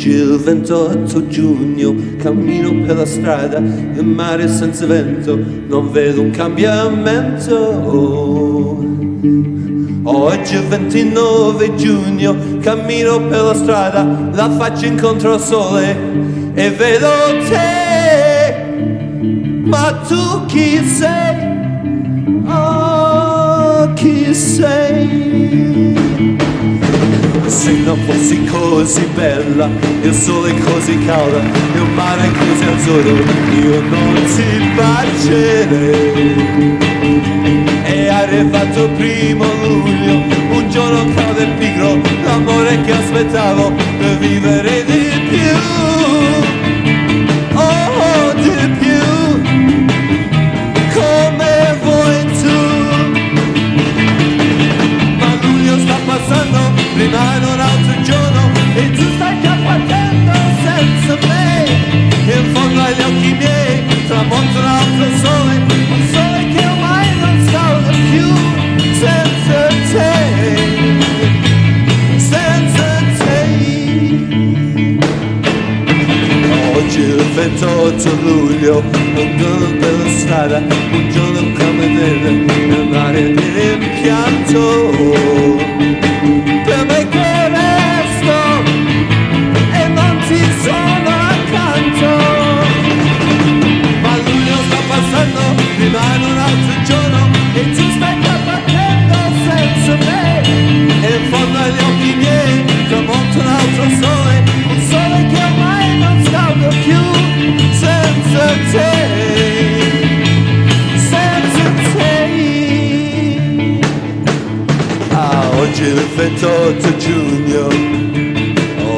Oggi è il 28 giugno, cammino per la strada, il mare senza vento, non vedo un cambiamento. Oggi è il 29 giugno, cammino per la strada, la faccia incontro al sole e vedo te. Ma tu chi sei? Oh, chi sei? Se non fossi così bella, il sole è così caldo, il mare è così azzurro, io non ti bacerei. È arrivato il 1° luglio, un giorno caldo e pigro, l'amore che aspettavo per vivere di più. Oh, di più, come vuoi tu. Ma luglio sta passando, prima in un altro giorno, e tu stai già partendo senza me. In fondo agli occhi miei tramonta un altro sole, un sole che ormai non scalda più. Senza te, senza te. Oggi è il 28 luglio, un giorno per la strada, un giorno come vedere il mare di rimpianto. Per me che resto e non ti sono accanto. Ma luglio sta passando, prima in un altro giorno, e tu stai già partendo senza me. E in fondo agli occhi miei tramonta un altro sole, un sole che ormai non scalda più. Senza te, senza te. Ah, oggi è il 28 giugno,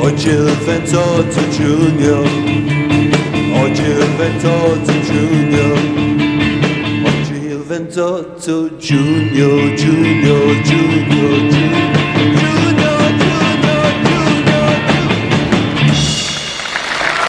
oggi è il 28 giugno, oggi è il 28 giugno, oggi è il 28 giugno, giugno,